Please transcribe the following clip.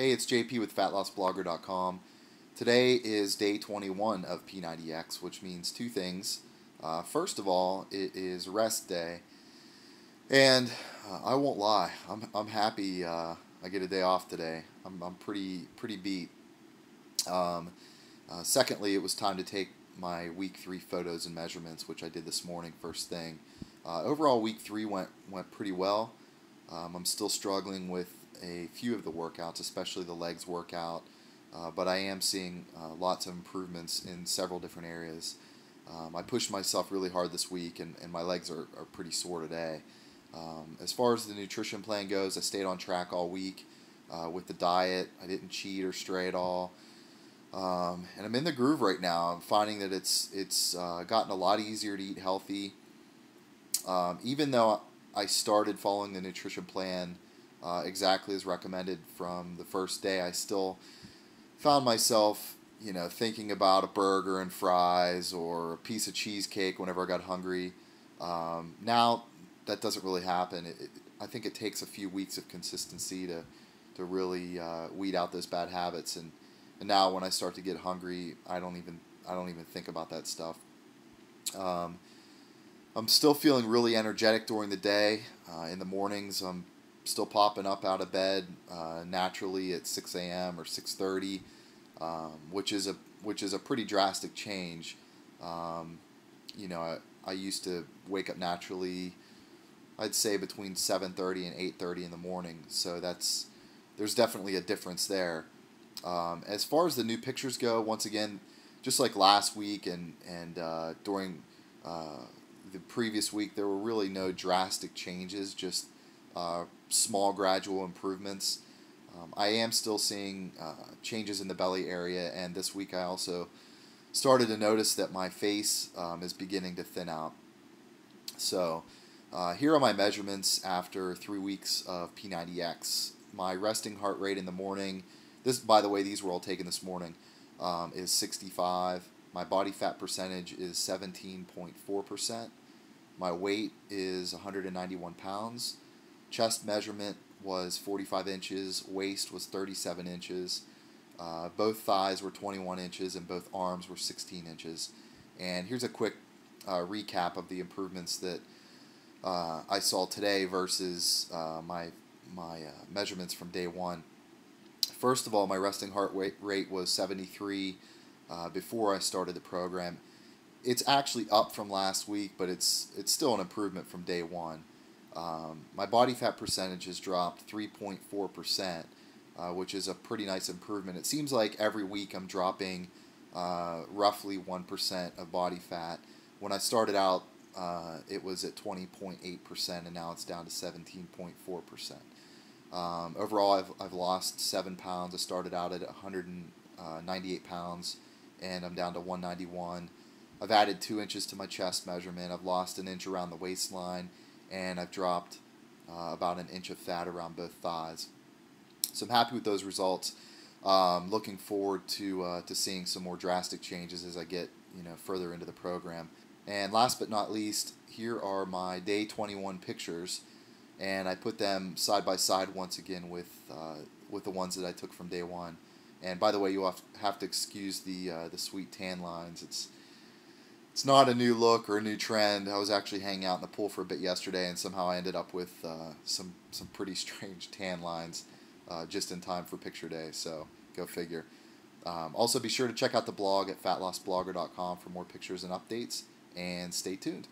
Hey, it's JP with FatLossBlogger.com. Today is day 21 of P90X, which means two things. First of all, it is rest day, and I won't lie, I'm happy I get a day off today. I'm pretty beat. Secondly, it was time to take my week 3 photos and measurements, which I did this morning first thing. Overall, week 3 went pretty well. I'm still struggling with a few of the workouts, especially the legs workout, but I am seeing lots of improvements in several different areas. I pushed myself really hard this week, and my legs are pretty sore today. As far as the nutrition plan goes, I stayed on track all week with the diet. I didn't cheat or stray at all. And I'm in the groove right now. I'm finding that it's gotten a lot easier to eat healthy. Even though I started following the nutrition plan exactly as recommended from the first day, I still found myself, thinking about a burger and fries or a piece of cheesecake whenever I got hungry. Now that doesn't really happen. I think it takes a few weeks of consistency to really weed out those bad habits, and now when I start to get hungry, I don't even think about that stuff. I'm still feeling really energetic during the day. In the mornings, I'm still popping up out of bed naturally at 6 a.m. or 6:30, which is a pretty drastic change. I used to wake up naturally, I'd say between 7:30 and 8:30 in the morning. So there's definitely a difference there. As far as the new pictures go, once again, just like last week and during the previous week, there were really no drastic changes, just small gradual improvements. I am still seeing changes in the belly area, and this week I also started to notice that my face is beginning to thin out. So here are my measurements after 3 weeks of P90X. My resting heart rate in the morning, by the way, these were all taken this morning, is 65. My body fat percentage is 17.4%. My weight is 191 pounds. Chest measurement was 45 inches. Waist was 37 inches. Both thighs were 21 inches, and both arms were 16 inches. And here's a quick recap of the improvements that I saw today versus my measurements from day 1. First of all, my resting heart rate was 73 before I started the program. It's actually up from last week, but it's still an improvement from day 1. My body fat percentage has dropped 3.4%, which is a pretty nice improvement. It seems like every week I'm dropping roughly 1% of body fat. When I started out, it was at 20.8%, and now it's down to 17.4%. Overall, I've lost 7 pounds. I started out at 198 pounds, and I'm down to 191. I've added 2 inches to my chest measurement. I've lost 1 inch around the waistline, and I've dropped about 1 inch of fat around both thighs. So I'm happy with those results. Looking forward to seeing some more drastic changes as I get further into the program. And last but not least, here are my day 21 pictures, and I put them side by side once again with the ones that I took from day 1. And by the way, you'll have to excuse the sweet tan lines. It's not a new look or a new trend. I was actually hanging out in the pool for a bit yesterday, and somehow I ended up with some pretty strange tan lines just in time for picture day. So go figure. Also, be sure to check out the blog at FatLossBlogger.com for more pictures and updates, and stay tuned.